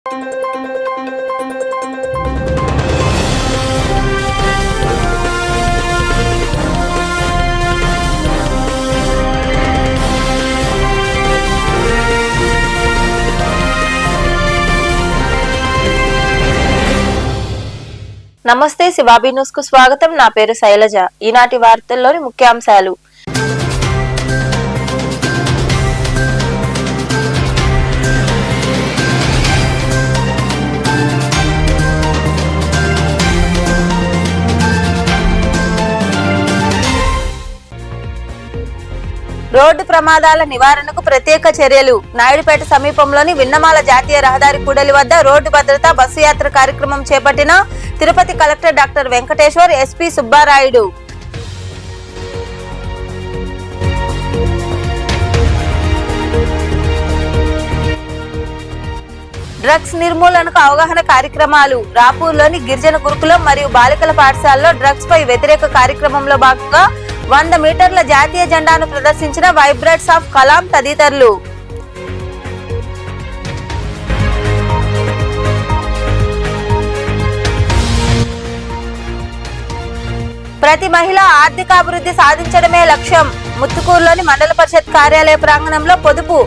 నమస్తే శివాబీ న్యూస్ కు స్వాగతం. నా పేరు శైలజ. ఈనాటి వార్తల్లోని ముఖ్యాంశాలు. రోడ్డు ప్రమాదాల నివారణకు ప్రత్యేక చర్యలు. నాయుడుపేట సమీపంలోని విన్నమాల జాతీయ రహదారి కూడలి వద్ద రోడ్డు భద్రత బస్సు యాత్ర కార్యక్రమం చేపట్టిన Tirupati collector doctor Venkateshwar, SP Subbarayudu. Drugs నిర్మూలనకు అవగాహన కార్యక్రమాలు. రాపూర్లోని గిరిజన గురుకులం మరియు బాలికల పాఠశాలలో డ్రగ్స్ పై వ్యతిరేక కార్యక్రమంలో భాగంగా 100 మీటర్ల జాతీయ జెండాను ప్రదర్శించిన వైబ్రేట్స్ ఆఫ్ కలాం తదితరులు. ప్రతి మహిళ ఆర్థికాభివృద్ధి సాధించడమే లక్ష్యం. ముత్తుకూరులోని మండల పరిషత్ కార్యాలయ ప్రాంగణంలో పొదుపు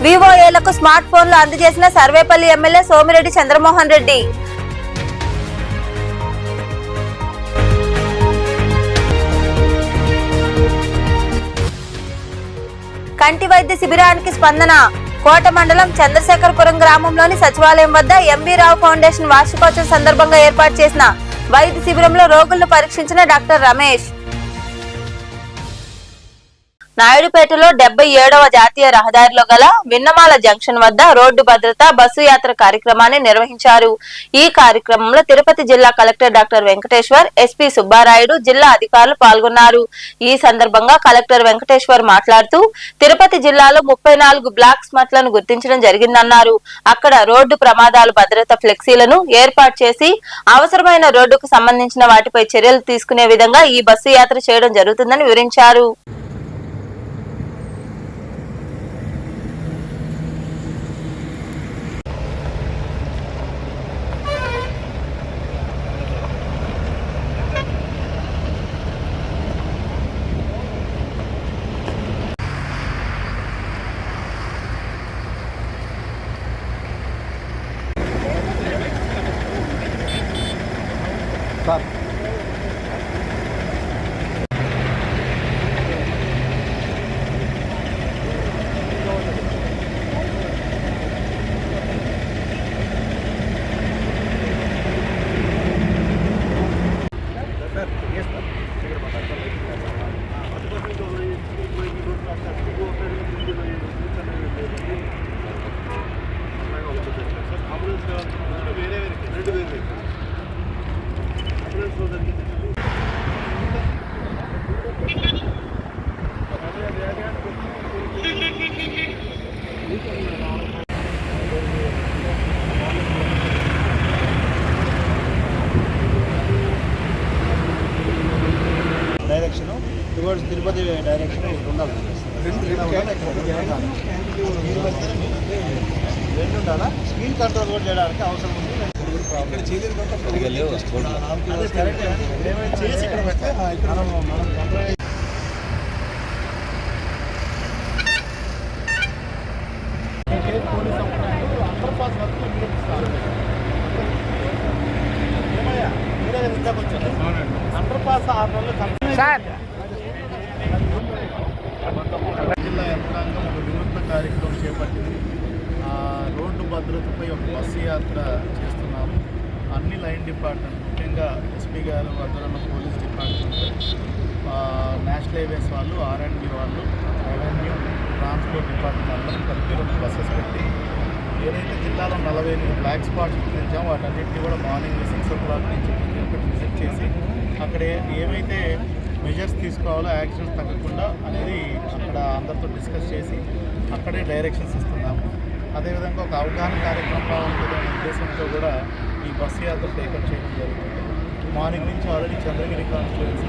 వివోఏలకు స్మార్ట్ ఫోన్లు అందజేసిన సర్వేపల్లి ఎమ్మెల్యే సోమిరెడ్డి చంద్రమోహన్ రెడ్డి. కంటి వైద్య శిబిరానికి స్పందన. కోట మండలం చంద్రశేఖరపురం గ్రామంలోని సచివాలయం వద్ద ఎంబీ రావు ఫౌండేషన్ వార్షికోత్సవం సందర్భంగా ఏర్పాటు చేసిన వైద్య శిబిరంలో రోగులను పరీక్షించిన డాక్టర్ రమేష్. నాయుడుపేటలో 77వ జాతీయ రహదారిలో గల విన్నమాల జంక్షన్ వద్ద రోడ్డు భద్రత బస్సు యాత్ర కార్యక్రమాన్ని నిర్వహించారు. ఈ కార్యక్రమంలో తిరుపతి జిల్లా collector doctor Venkateshwar, SP Subbarayudu, జిల్లా అధికారులు పాల్గొన్నారు. ఈ సందర్భంగా కలెక్టర్ వెంకటేశ్వర్ మాట్లాడుతూ తిరుపతి జిల్లాలో 34 బ్లాక్ స్మార్ట్లను గుర్తించడం జరిగిందన్నారు. అక్కడ రోడ్డు ప్రమాదాలు భద్రత ఫ్లెక్సీలను ఏర్పాటు చేసి అవసరమైన రోడ్డుకు సంబంధించిన వాటిపై చర్యలు తీసుకునే విధంగా ఈ బస్సు యాత్ర చేయడం జరుగుతుందని వివరించారు. డైరెక్షన్ టువర్డ్స్ తిరుపతి డైరెక్షన్ ఉండాలి. రెండు ఉండాలా. స్పీడ్ కంట్రోల్ కూడా చేయడానికి అవసరం ఉంది. జిల్లా యంత్రాంగం ఒక వినూత్న కార్యక్రమం చేపట్టింది. రోడ్డు భద్రతపై ఒక బస్సు యాత్ర చేస్తున్నాము. అన్ని లైన్ డిపార్ట్మెంట్, ముఖ్యంగా ఎస్పీ గారు, అదనంగా పోలీస్ డిపార్ట్మెంట్, నేషనల్ హైవేస్ వాళ్ళు, R&B వాళ్ళు, రెవెన్యూ, ట్రాన్స్పోర్ట్ డిపార్ట్మెంట్ అందరం కలిపి 2 బస్సెస్ పెట్టి ఏదైతే జిల్లాలో 48 బ్లాక్ స్పాట్స్ గుర్తించామో వాటన్నింటినీ కూడా మార్నింగ్ 6 o'clock నుంచి విజిట్ చేసి అక్కడ ఏవైతే మెజర్స్ తీసుకోవాలో యాక్సిడెంట్స్ తగ్గకుండా అనేది అక్కడ అందరితో డిస్కస్ చేసి అక్కడే డైరెక్షన్స్ ఇస్తున్నాము. అదేవిధంగా ఒక అవగాహన కార్యక్రమంలో ఉంటుందనే ఉద్దేశంతో కూడా ఈ బస్సు యాత్ర టేకప్ చేయడం జరుగుతుంది. మార్నింగ్ నుంచి already Chandragiri constituency,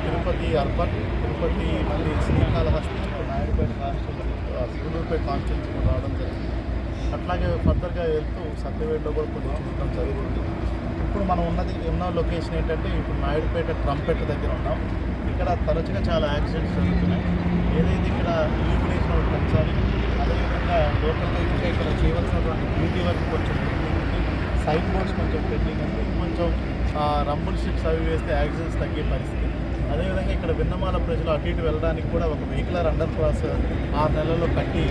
Tirupati urban, Tirupati మళ్ళీ శ్రీకాళహస్తి, నాయుడుపేట కాన్స్టిట్యుయెన్సీ, సిగులూరుపేట కాన్స్టిట్యుయెన్సీ రావడం జరిగింది. అట్లాగే ఫర్దర్గా వెళ్తూ సత్యవేడలో కూడా కొన్ని చూడటం జరిగింది. ఇప్పుడు మనం ఉన్న లొకేషన్ ఏంటంటే ఇప్పుడు నాయుడుపేట ట్రంపెట్ దగ్గర ఉన్నాం. ఇక్కడ తరచుగా చాలా యాక్సిడెంట్స్ జరుగుతున్నాయి. ఏదైతే ఇక్కడ ఇల్యూమినేషన్ ఒకటి పెంచాలి, అదేవిధంగా లోకల్గా ఇంకా ఇక్కడ చేయవలసినటువంటి బ్యూటీ వర్క్ కొంచెం పెండింగ్ ఉంది, సైన్ బోర్డ్స్ కొంచెం పెండింగ్ ఉంది, కొంచెం రంబుల్ షిప్స్ అవి వేస్తే యాక్సిడెంట్స్ తగ్గే పరిస్థితి. అదేవిధంగా ఇక్కడ విన్నమాల ప్రజలు అటు ఇటు వెళ్ళడానికి కూడా ఒక వెహికులర్ అండర్ క్రాస్ 6 నెలల్లో కట్టి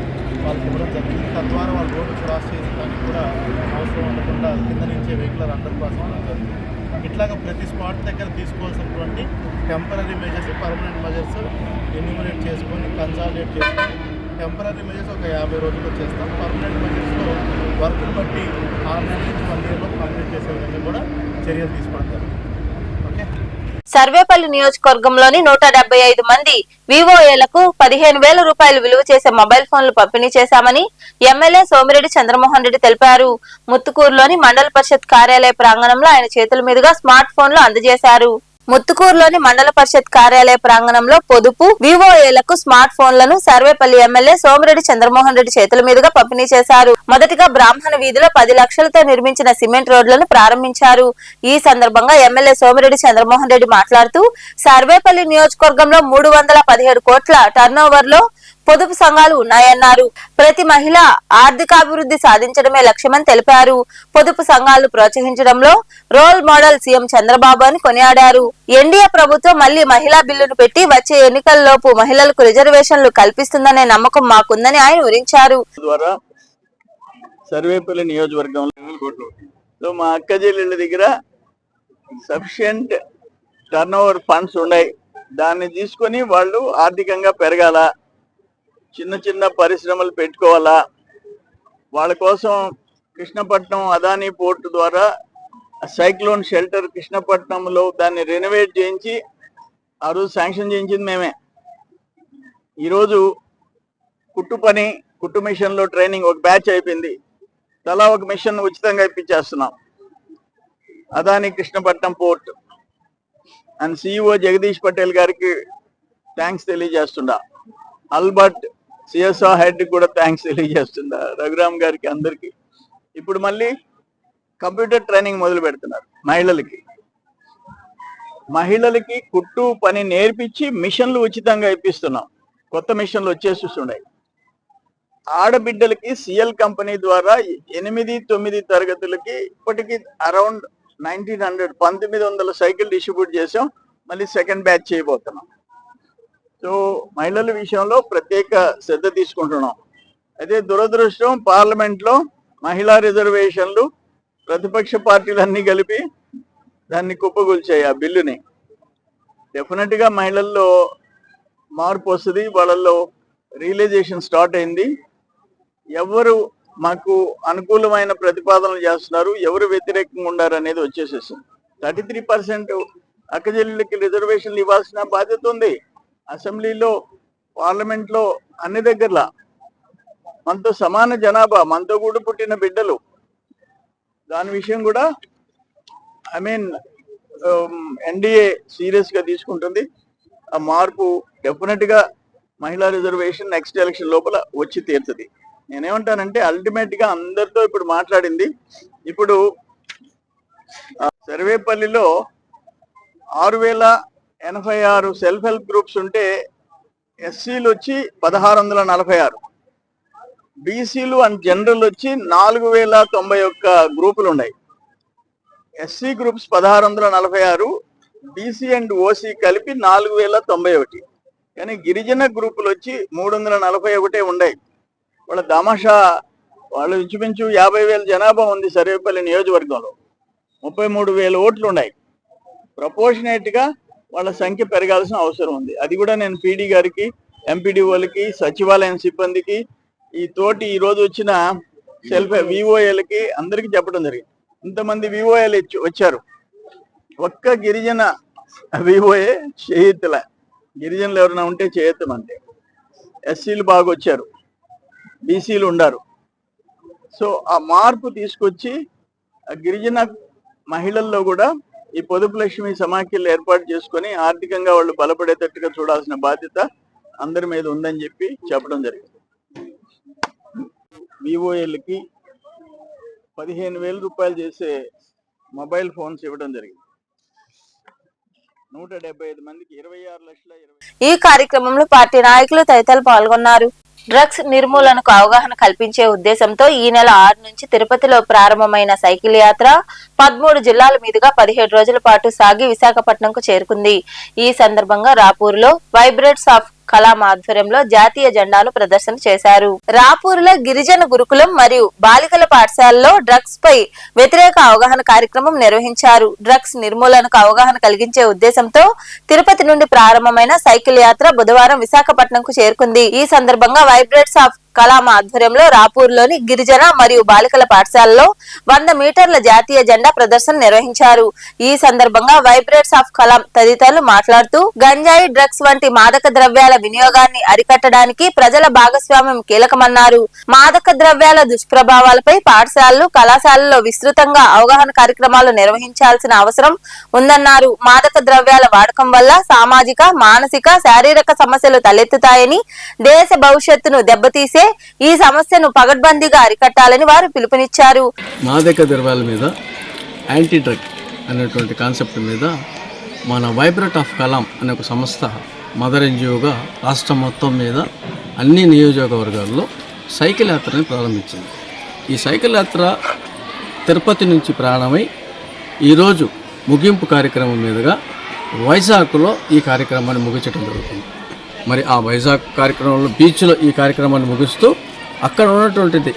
వాళ్ళకి ఇవ్వడం జరిగింది. తద్వారా వాళ్ళు రోడ్డు క్రాస్ చేయడానికి కూడా అవసరం ఉండకుండా కింద నుంచే వెహికులర్ అండర్ క్రాస్ ఇవ్వడం జరిగింది. ఇట్లాగా ప్రతి స్పాట్ దగ్గర తీసుకోవాల్సినటువంటి temporary measures, permanent measures enumerate చేసుకొని కన్సాలిడేట్ చేసుకొని టెంపరీ మెజర్స్ ఒక 50 రోజుల్లో చేస్తాం. పర్మనెంట్ మెజర్స్లో వర్క్ని బట్టి 6 నెలల నుంచి 1 ఇయర్లో కంప్లీట్ చేసే విధంగా కూడా చర్యలు తీసుకోవడం జరుగుతుంది. ఓకే. సర్వేపల్లి నియోజకవర్గంలోని 175 మంది వివోఏలకు 15,000 రూపాయలు విలువ చేసే మొబైల్ ఫోన్లు పంపిణీ చేశామని ఎమ్మెల్యే సోమిరెడ్డి చంద్రమోహన్ రెడ్డి తెలిపారు. ముత్తుకూరులోని మండల పరిషత్ కార్యాలయ ప్రాంగణంలో ఆయన చేతుల మీదుగా స్మార్ట్ ఫోన్లు అందజేశారు. ముత్తుకూరులోని మండల పరిషత్ కార్యాలయ ప్రాంగణంలో పొదుపు వివోఏలకు స్మార్ట్ ఫోన్లను సర్వేపల్లి ఎమ్మెల్యే సోమిరెడ్డి చంద్రమోహన్ రెడ్డి చేతుల మీదుగా పంపిణీ చేశారు. మొదటిగా బ్రాహ్మణ వీధిలో 10 లక్షలతో నిర్మించిన సిమెంట్ రోడ్లను ప్రారంభించారు. ఈ సందర్భంగా ఎమ్మెల్యే సోమిరెడ్డి చంద్రమోహన్ రెడ్డి మాట్లాడుతూ సర్వేపల్లి నియోజకవర్గంలో 317 కోట్ల టర్నోవర్ లో పొదుపు సంఘాలు ఉన్నాయన్నారు. ప్రతి మహిళ ఆర్థికాభివృద్ధి సాధించడమే లక్ష్యమని తెలిపారు. పొదుపు సంఘాలను ప్రోత్సహించడంలో రోల్ మోడల్ సీఎం చంద్రబాబు అని కొనియాడారు. ఎన్డీఏ ప్రభుత్వం మళ్లీ మహిళా బిల్లును పెట్టి వచ్చే ఎన్నికల్లోపు మహిళలకు రిజర్వేషన్లు కల్పిస్తుందనే నమ్మకం మాకుందని ఆయన వివరించారు. సర్వేపల్లి నియోజకవర్గంలో మా అక్క చెల్లెళ్ళ దగ్గర సఫిషియంట్ టర్న్ ఓవర్ ఫండ్స్ ఉన్నాయి. దాన్ని తీసుకొని వాళ్ళు ఆర్థికంగా పెరగాల, చిన్న చిన్న పరిశ్రమలు పెట్టుకోవాలా. వాళ్ళ కోసం కృష్ణపట్నం అదానీ పోర్టు ద్వారా సైక్లోన్ షెల్టర్ కృష్ణపట్నంలో దాన్ని రెనోవేట్ చేయించి ఆ రోజు శాంక్షన్ చేయించింది మేమే. ఈరోజు కుట్టు మిషన్లో ట్రైనింగ్ ఒక బ్యాచ్ అయిపోయింది. తలా ఒక మిషన్ ఉచితంగా ఇప్పించేస్తున్నాం. Adani Krishnapatnam port and CEO Jagadish Patel గారికి థ్యాంక్స్ తెలియజేస్తుండా. అల్బర్ట్ సిఎస్ఆర్ హెడ్ కూడా థ్యాంక్స్ తెలియజేస్తుండా. రఘురామ్ గారికి, అందరికి. ఇప్పుడు మళ్ళీ కంప్యూటర్ ట్రైనింగ్ మొదలు పెడుతున్నారు మహిళలకి కుట్టు పని నేర్పించి మిషన్లు ఉచితంగా ఇప్పిస్తున్నాం. కొత్త మిషన్లు వచ్చేస్తున్నాయి. ఆడబిడ్డలకి సిఎల్ కంపెనీ ద్వారా 8-9 తరగతులకి ఇప్పటికీ అరౌండ్ 1900 సైకిల్ డిస్ట్రిబ్యూట్ చేసాం. మళ్ళీ సెకండ్ బ్యాచ్ చేయబోతున్నాం. సో మహిళల విషయంలో ప్రత్యేక శ్రద్ధ తీసుకుంటున్నాం. అయితే దురదృష్టం, పార్లమెంట్లో మహిళా రిజర్వేషన్లు ప్రతిపక్ష పార్టీలన్నీ కలిపి దాన్ని కుప్పగొల్చాయి. ఆ బిల్లుని డెఫినెట్ గా మహిళల్లో మార్పు వస్తుంది. వాళ్ళల్లో రియలైజేషన్ స్టార్ట్ అయింది. ఎవరు మాకు అనుకూలమైన ప్రతిపాదనలు చేస్తున్నారు, ఎవరు వ్యతిరేకంగా ఉన్నారు అనేది వచ్చేసేసింది. 33% అక్కజెల్లికి రిజర్వేషన్లు ఇవ్వాల్సిన బాధ్యత ఉంది. అసెంబ్లీలో, పార్లమెంట్ లో, అన్ని దగ్గరలా మనతో సమాన జనాభా, మనతో కూడా పుట్టిన బిడ్డలు. దాని విషయం కూడా ఎన్డీఏ సీరియస్ గా తీసుకుంటుంది. ఆ మార్పు డెఫినెట్ గా మహిళా రిజర్వేషన్ నెక్స్ట్ ఎలక్షన్ లోపల వచ్చి తీరుతుంది. నేనేమంటానంటే అల్టిమేట్ గా అందరితో ఇప్పుడు మాట్లాడింది. ఇప్పుడు సర్వేపల్లిలో 6086 సెల్ఫ్ హెల్ప్ గ్రూప్స్ ఉంటే ఎస్సీలు వచ్చి 1646, బీసీలు అండ్ జనరల్ వచ్చి 4091 గ్రూపులు ఉన్నాయి. SC groups 1646, BC and OC కలిపి 4091. కానీ గిరిజన గ్రూపులు వచ్చి 341 ఉన్నాయి. వాళ్ళ దామాషా, వాళ్ళు ఇంచుమించు 50,000 జనాభా ఉంది సర్వేపల్లి నియోజకవర్గంలో. 33,000 ఓట్లు ఉన్నాయి. ప్రపోర్షనేట్ గా వాళ్ళ సంఖ్య పెరగాల్సిన అవసరం ఉంది. అది కూడా నేను పీడీ గారికి, ఎంపీడీఓలకి, సచివాలయం సిబ్బందికి, ఈ రోజు వచ్చిన సెల్ఫ్ వివోఏలకి అందరికి చెప్పడం జరిగింది. ఇంతమంది వివోఏలు వచ్చారు. ఒక్క గిరిజన వివోఏ చేతుల, గిరిజనులు ఎవరైనా ఉంటే చేయొత్తమంటే. ఎస్సీలు బాగా వచ్చారు, బీసీలు ఉండారు. సో ఆ మార్పు తీసుకొచ్చి ఆ గిరిజన మహిళల్లో కూడా ఈ పొదుపు లక్ష్మి సమాఖ్యలు ఏర్పాటు చేసుకొని ఆర్థికంగా వాళ్ళు బలపడేటట్టుగా చూడాల్సిన బాధ్యత అందరి మీద ఉందని చెప్పి చెప్పడం జరిగింది. వివోఏలకి 15,000 రూపాయలు చేసే మొబైల్ ఫోన్స్ ఇవ్వడం జరిగింది. 175 మందికి 26,20,000. ఈ కార్యక్రమంలో పార్టీ నాయకులు తదితరులు పాల్గొన్నారు. డ్రగ్స్ నిర్మూలనకు అవగాహన కల్పించే ఉద్దేశంతో ఈ నెల 6 నుంచి తిరుపతిలో ప్రారంభమైన సైకిల్ యాత్ర 13 జిల్లాల మీదుగా 17 రోజుల పాటు సాగి విశాఖపట్నంకు చేరుకుంది. ఈ సందర్భంగా రాపూర్లో వైబ్రేట్స్ ఆఫ్ కలాం ఆధ్వర్యంలో జాతీయ జెండాను ప్రదర్శన చేశారు. రాపూర్లో గిరిజన గురుకులం మరియు బాలికల పాఠశాలలో డ్రగ్స్ పై వ్యతిరేక అవగాహన కార్యక్రమం నిర్వహించారు. డ్రగ్స్ నిర్మూలనకు అవగాహన కలిగించే ఉద్దేశంతో తిరుపతి నుండి ప్రారంభమైన సైకిల్ యాత్ర బుధవారం విశాఖపట్నంకు చేరుకుంది. ఈ సందర్భంగా వైబ్రేట్స్ ఆఫ్ కలాం ఆధ్వర్యంలో రాపూర్లోని గిరిజన మరియు బాలికల పాఠశాలలో 100 మీటర్ల జాతీయ జెండా ప్రదర్శన నిర్వహించారు. ఈ సందర్భంగా వైబ్రేట్స్ ఆఫ్ కలాం తదితరులు మాట్లాడుతూ గంజాయి, డ్రగ్స్ వంటి మాదక ద్రవ్యాల వినియోగాన్ని అరికట్టడానికి ప్రజల భాగస్వామ్యం కీలకమన్నారు. మాదక ద్రవ్యాల దుష్ప్రభావాలపై పాఠశాలలు, కళాశాలల్లో విస్తృతంగా అవగాహన కార్యక్రమాలు నిర్వహించాల్సిన అవసరం ఉందన్నారు. మాదక ద్రవ్యాల వాడకం వల్ల సామాజిక, మానసిక, శారీరక సమస్యలు తలెత్తుతాయని, దేశ భవిష్యత్తును దెబ్బతీసే ఈ సమస్యను పగడ్బందీగా అరికట్టాలని వారు పిలుపునిచ్చారు. మాదక ద్రవ్యాల మీద యాంటీ డ్రగ్ అనేటువంటి కాన్సెప్ట్ మీద మన వైబ్రేట్ ఆఫ్ కలాం అనే ఒక సంస్థ మదర్ ఎన్జిఓగా రాష్ట్రం మొత్తం మీద అన్ని నియోజకవర్గాల్లో సైకిల్ యాత్రని ప్రారంభించింది. ఈ సైకిల్ యాత్ర తిరుపతి నుంచి ప్రారంభమై ఈరోజు ముగింపు కార్యక్రమం మీదుగా వైజాగ్లో ఈ కార్యక్రమాన్ని ముగించడం జరుగుతుంది. మరి ఆ వైజాగ్ కార్యక్రమంలో బీచ్లో ఈ కార్యక్రమాన్ని ముగిస్తూ అక్కడ ఉన్నటువంటిది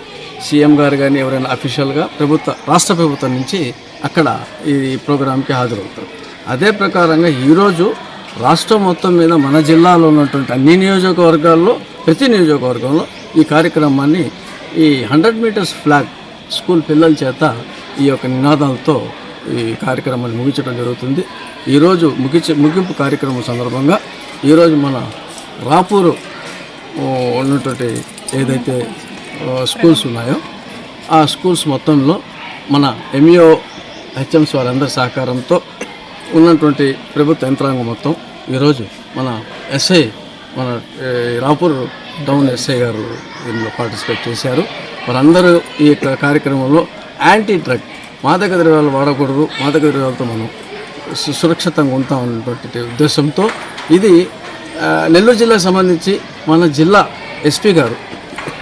సీఎం గారు కానీ ఎవరైనా అఫీషియల్గా రాష్ట్ర ప్రభుత్వం నుంచి అక్కడ ఈ ప్రోగ్రాంకి హాజరవుతారు. అదే ప్రకారంగా ఈరోజు రాష్ట్రం మొత్తం మీద మన జిల్లాలో ఉన్నటువంటి అన్ని నియోజకవర్గాల్లో ప్రతి నియోజకవర్గంలో ఈ కార్యక్రమాన్ని ఈ 100 మీటర్స్ ఫ్లాగ్ స్కూల్ పిల్లల చేత ఈ యొక్క నినాదాలతో ఈ కార్యక్రమాన్ని ముగించడం జరుగుతుంది. ఈరోజు ముగింపు కార్యక్రమం సందర్భంగా ఈరోజు మన రాపూరు ఉన్నటువంటి ఏదైతే స్కూల్స్ ఉన్నాయో ఆ స్కూల్స్ మొత్తంలో మన ఎంఈఓ హెచ్ఎంస్ వారందరి సహకారంతో ఉన్నటువంటి ప్రభుత్వ యంత్రాంగం మొత్తం ఈరోజు మన ఎస్ఐ మన రాపూర్ టౌన్ ఎస్ఐ గారు దీనిలో పార్టిసిపేట్ చేశారు. వారందరూ ఈ యొక్క కార్యక్రమంలో యాంటీ డ్రగ్ మాదక ద్రవ్యాలు వాడకూడదు, మాదక ద్రవ్యాలతో మనం సురక్షితంగా ఉంటాం అన్నటువంటి ఉద్దేశంతో ఇది నెల్లూరు జిల్లాకు సంబంధించి మన జిల్లా ఎస్పీ గారు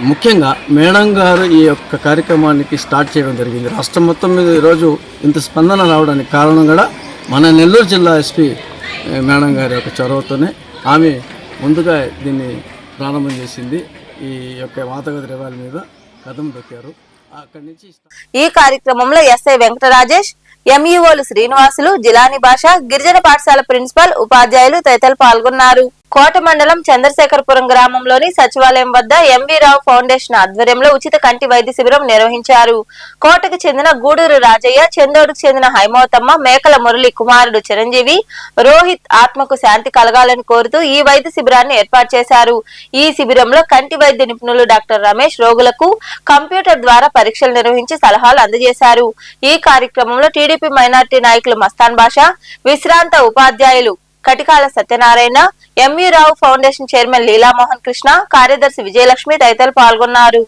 ముఖ్యంగా మేడం గారు ఈ యొక్క కార్యక్రమానికి స్టార్ట్ చేయడం జరిగింది. రాష్ట్రం మొత్తం మీద ఈరోజు ఇంత స్పందన రావడానికి కారణం కూడా మన నెల్లూరు జిల్లా ఎస్పీ మేడం గారి యొక్క చొరవతోనే ఆమె ముందుగా దీన్ని ప్రారంభం చేసింది. ఈ యొక్క మాదక ద్రవ్యాల మీద కదం దొక్కారు. అక్కడి నుంచి ఈ కార్యక్రమంలో ఎస్ఐ వెంకటరాజేష్, ఎంఈఓలు శ్రీనివాసులు, జిలాని భాష, గిరిజన పాఠశాల ప్రిన్సిపల్, ఉపాధ్యాయులు తదితరులు పాల్గొన్నారు. కోట మండలం చంద్రశేఖరపురం గ్రామంలోని సచివాలయం వద్ద ఎంవి రావు ఫౌండేషన్ ఆధ్వర్యంలో ఉచిత కంటి వైద్య శిబిరం నిర్వహించారు. కోటకు చెందిన గూడూరు రాజయ్య, చందోడుకు చెందిన హైమవతమ్మ, మేకల మురళి కుమారుడు చిరంజీవి, రోహిత్ ఆత్మకు శాంతి కలగాలని కోరుతూ ఈ వైద్య శిబిరాన్ని ఏర్పాటు చేశారు. ఈ శిబిరంలో కంటి వైద్య నిపుణులు డాక్టర్ రమేష్ రోగులకు కంప్యూటర్ ద్వారా పరీక్షలు నిర్వహించి సలహాలు అందజేశారు. ఈ కార్యక్రమంలో టీడీపీ మైనార్టీ నాయకులు మస్తాన్ బాషా, విశ్రాంత ఉపాధ్యాయులు కటికాల సత్యనారాయణ, ఎంవి రావు ఫౌండేషన్ చైర్మన్ లీలామోహన్ కృష్ణ, కార్యదర్శి విజయలక్ష్మి తదితరులు పాల్గొన్నారు.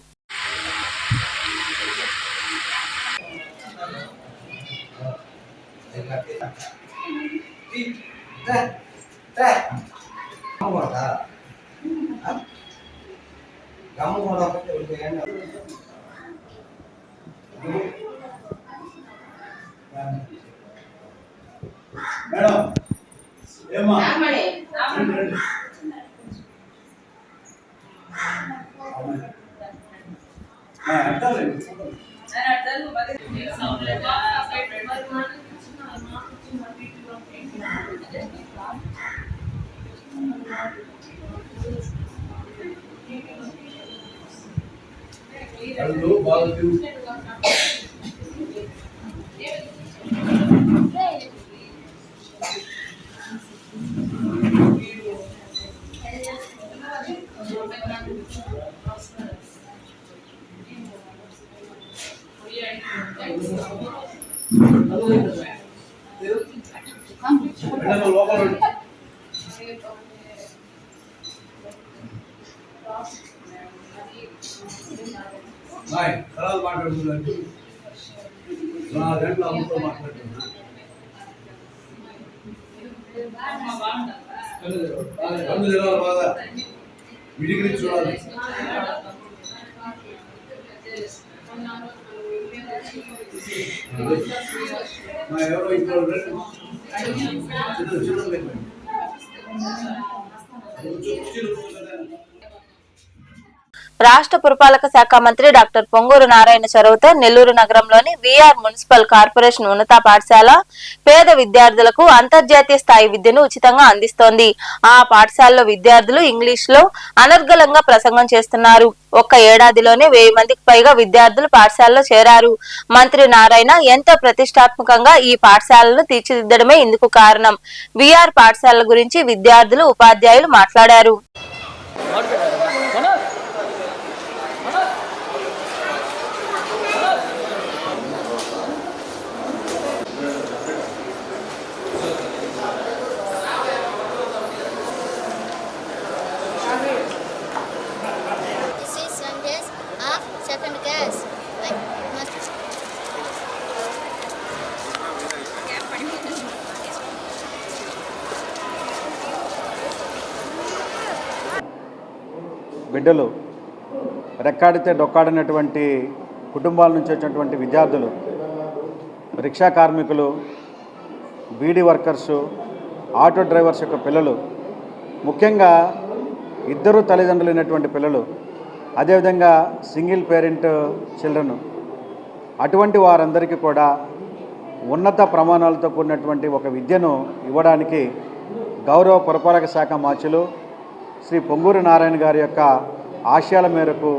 సరాలు మాట్లాడుతున్నట్టు 4 గంటల అమ్మతో మాట్లాడుతున్నా కళ్ళు తెరాలి బాగా విడిగిరి చూడాలి ఎవరో ఇంట్లో రాష్ట్ర పురపాలక శాఖ మంత్రి డాక్టర్ పొంగూరు నారాయణ చొరవతో నెల్లూరు నగరంలోని విఆర్ మున్సిపల్ కార్పొరేషన్ ఉన్నత పాఠశాల పేద విద్యార్థులకు అంతర్జాతీయ స్థాయి విద్యను ఉచితంగా అందిస్తోంది. ఆ పాఠశాలలో విద్యార్థులు ఇంగ్లీష్ లో అనర్గళంగా ప్రసంగం చేస్తున్నారు. ఒక్క ఏడాదిలోనే 1000 మందికి పైగా విద్యార్థులు పాఠశాలలో చేరారు. మంత్రి నారాయణ ఎంతో ప్రతిష్టాత్మకంగా ఈ పాఠశాలను తీర్చిదిద్దడమే ఇందుకు కారణం. విఆర్ పాఠశాలల గురించి విద్యార్థులు, ఉపాధ్యాయులు మాట్లాడారు. బిడ్డలు రెక్కాడితే డొక్కాడినటువంటి కుటుంబాల నుంచి వచ్చినటువంటి విద్యార్థులు, రిక్షా కార్మికులు, బీడీ వర్కర్సు, ఆటో డ్రైవర్స్ యొక్క పిల్లలు, ముఖ్యంగా ఇద్దరు తల్లిదండ్రులు అయినటువంటి పిల్లలు, అదేవిధంగా సింగిల్ పేరెంట్ చిల్డ్రన్, అటువంటి వారందరికీ కూడా ఉన్నత ప్రమాణాలతో కూడినటువంటి ఒక విద్యను ఇవ్వడానికి గౌరవ పురపాలక శాఖ మార్చులు శ్రీ పొంగూరు నారాయణ గారి యొక్క ఆశయాల మేరకు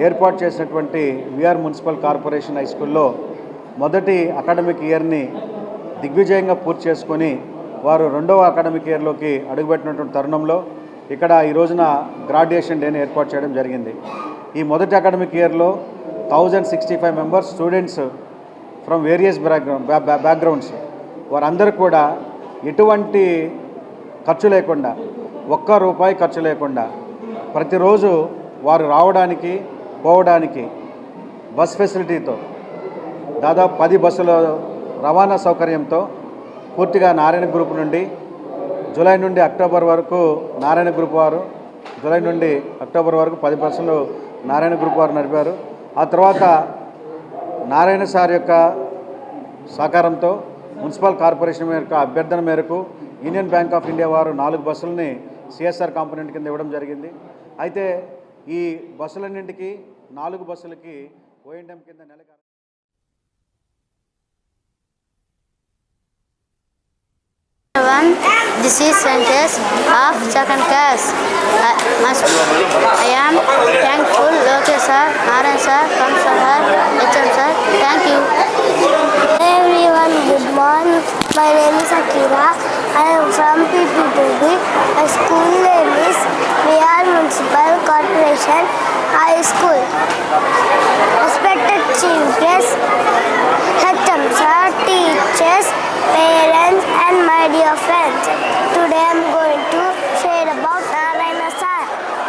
ఏర్పాటు చేసినటువంటి విఆర్ మున్సిపల్ కార్పొరేషన్ హై స్కూల్లో మొదటి అకాడమిక్ ఇయర్ని దిగ్విజయంగా పూర్తి చేసుకొని వారు 2వ అకాడమిక్ ఇయర్లోకి అడుగుపెట్టినటువంటి తరుణంలో ఇక్కడ ఈ రోజున గ్రాడ్యుయేషన్ డేని ఏర్పాటు చేయడం జరిగింది. ఈ మొదటి అకాడమిక్ ఇయర్లో 1065 members students from various backgrounds వారందరూ కూడా ఎటువంటి ఖర్చు లేకుండా, ఒక్క రూపాయి ఖర్చు లేకుండా ప్రతిరోజు వారు రావడానికి పోవడానికి బస్ ఫెసిలిటీతో దాదాపు 10 బస్సుల రవాణా సౌకర్యంతో పూర్తిగా నారాయణ గ్రూప్ నుండి జూలై నుండి అక్టోబర్ వరకు నారాయణ గ్రూప్ వారు, జూలై నుండి అక్టోబర్ వరకు 10 బస్సులు నారాయణ గ్రూప్ వారు నడిపారు. ఆ తర్వాత నారాయణ సార్ యొక్క సహకారంతో మున్సిపల్ కార్పొరేషన్ యొక్క అభ్యర్థన మేరకు యూనియన్ బ్యాంక్ ఆఫ్ ఇండియా వారు 4 బస్సులని సిఎస్ఆర్ కాంపోనెంట్ కింద ఇవ్వడం జరిగింది. అయితే ఈ బస్సులన్నింటికి 4 బస్సులకి ఓఎండ్ఎం కింద నెలకు This is Sanchez of second class. I am thankful Lokesh sir, Narayan sir, Kamsa sir, HM sir. Thank you. Hey everyone, good morning. My name is Akira. I am from PPTB. My school name is VR Municipal Corporation High School. Respected chief guests, HM sir, teachers, parents and my dear friends. Today I am going to share about Narayana sir.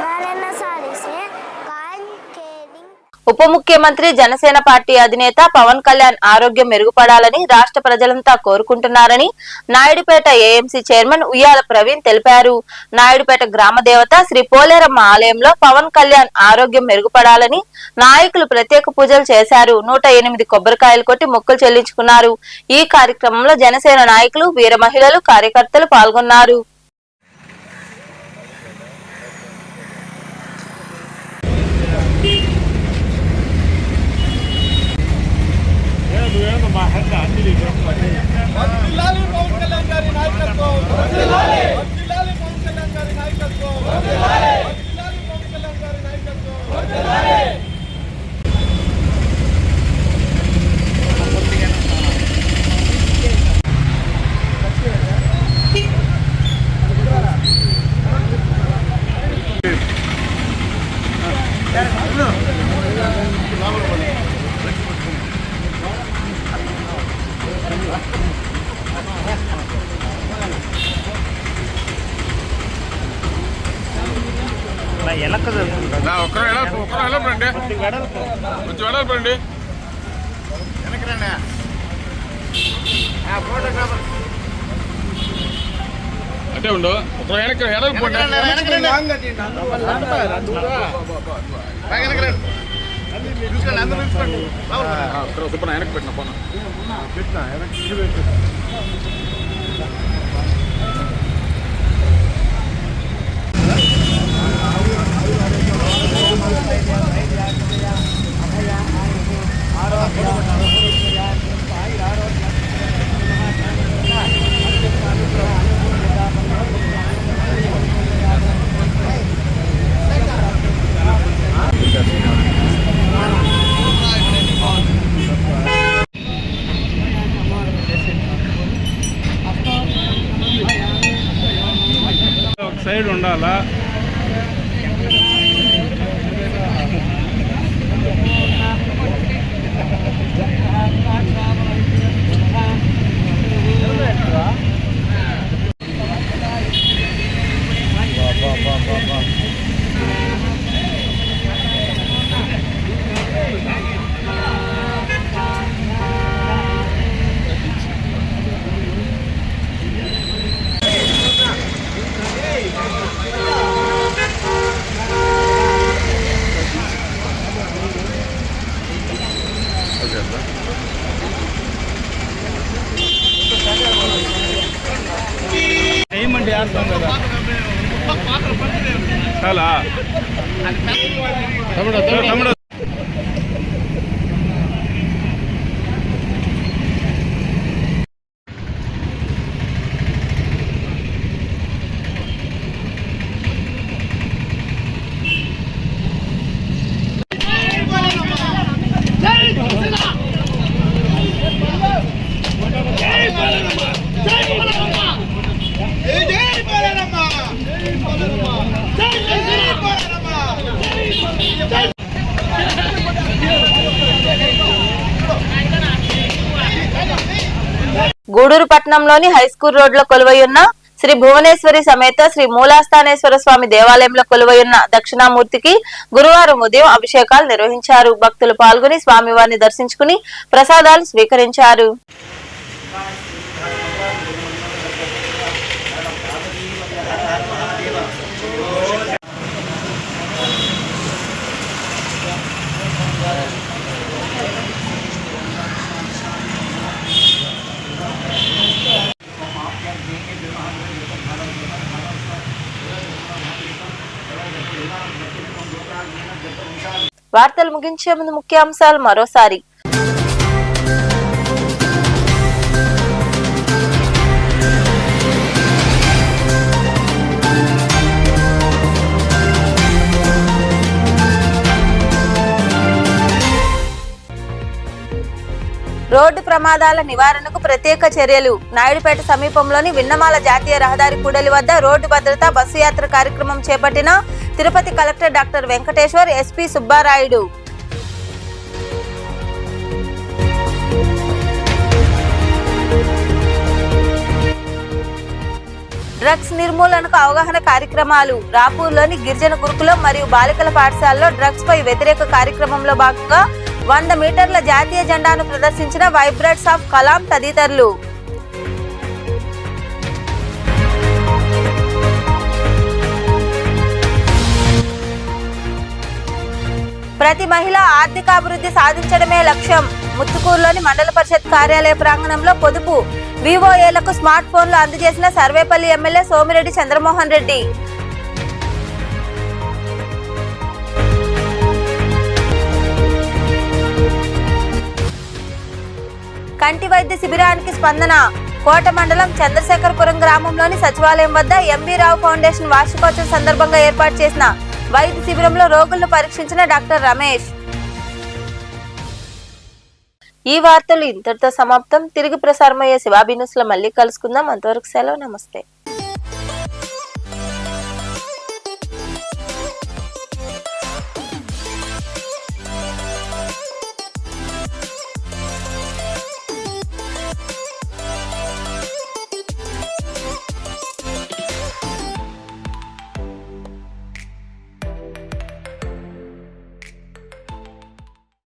Narayana sir is a kind, caring. ఉప ముఖ్యమంత్రి Janasena party అధినేత పవన్ కళ్యాణ్ ఆరోగ్యం మెరుగుపడాలని రాష్ట్ర ప్రజలంతా కోరుకుంటున్నారని Naidupeta AMC chairman ఉయ్యాల ప్రవీణ్ తెలిపారు. నాయుడుపేట గ్రామ దేవత శ్రీ పోలేరమ్మ ఆలయంలో పవన్ కళ్యాణ్ ఆరోగ్యం మెరుగుపడాలని నాయకులు ప్రత్యేక పూజలు చేశారు. 108 కొబ్బరికాయలు కొట్టి మొక్కులు చెల్లించుకున్నారు. ఈ కార్యక్రమంలో జనసేన నాయకులు, వీర మహిళలు, కార్యకర్తలు పాల్గొన్నారు. ఒక్కరు ఎలా వెడల్పండి అంటే ఉండు ఒక వెనక్కి వెనక్కి పెట్టిన పోనా ఒక సైడ్ ఉండాలా ఏమంటే వేస్తాం కదా చాలా తమ్ముడు గూడూరు పట్టణంలోని హైస్కూల్ రోడ్లో కొలువైయున్న శ్రీ భువనేశ్వరి సమేత శ్రీ మూలాస్థానేశ్వర స్వామి దేవాలయంలో కొలువైయున్న దక్షిణామూర్తికి గురువారం ఉదయం అభిషేకాలు నిర్వహించారు. భక్తులు పాల్గొని స్వామివారిని దర్శించుకుని ప్రసాదాలు స్వీకరించారు. వార్తలు ముగించే ముందు ముఖ్యాంశాలు మరోసారి. రోడ్డు ప్రమాదాల నివారణకు ప్రత్యేక చర్యలు. నాయుడుపేట సమీపంలోని విన్నమాల జాతీయ రహదారి కూడలి వద్ద రోడ్డు భద్రతా బస్సు యాత్ర కార్యక్రమం చేపట్టిన Tirupati collector doctor Venkateshwar, SP Subbarayudu. Drugs నిర్మూలనకు అవగాహన కార్యక్రమాలు. రాపూర్లోని గిరిజన గురుకులం మరియు బాలికల పాఠశాలలో డ్రగ్స్ పై వ్యతిరేక కార్యక్రమంలో భాగంగా 100 మీటర్ల జాతీయ జెండాను ప్రదర్శించిన వైబ్రెట్స్ ఆఫ్ కలాం తదితరులు. ప్రతి మహిళ ఆర్థికాభివృద్ధి సాధించడమే లక్ష్యం. ముత్తుకూరులోని మండల పరిషత్ కార్యాలయ ప్రాంగణంలో పొదుపు వివోఏలకు స్మార్ట్ ఫోన్లు అందజేసిన సర్వేపల్లి ఎమ్మెల్యే సోమిరెడ్డి చంద్రమోహన్ రెడ్డి. కంటి వైద్య శిబిరానికి స్పందన. కోట మండలం చంద్రశేఖరపురం గ్రామంలోని సచివాలయం వద్ద ఎంబీ రావు ఫౌండేషన్ వార్షికోత్సవం సందర్భంగా ఏర్పాటు చేసిన వైద్య శిబిరంలో రోగులను పరీక్షించిన డాక్టర్ రమేష్. ఈ వార్తలు ఇంతటితో సమాప్తం. తిరిగి ప్రసారమయ్యే శివాబీ న్యూస్ లో మళ్ళీ కలుసుకుందాం. అంతవరకు సెలవు. నమస్తే.